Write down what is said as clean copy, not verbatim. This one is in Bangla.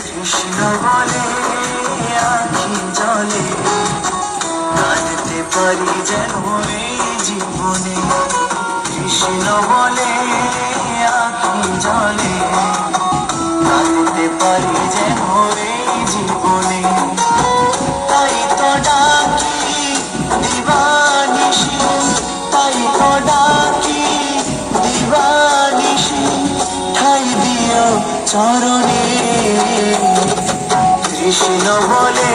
কৃষ্ণ বলে আখি জলে, কাঁদতে পারি যেন এই জীবনে। কৃষ্ণ বলে আখি জলে, কাঁদতে পারি যেন এই জীবনে। তাই তো ডাকি দিবানিশি, তাই তো ডাকি দিবানিশি, ঠাই দিও চরণে। কৃষ্ণ বলে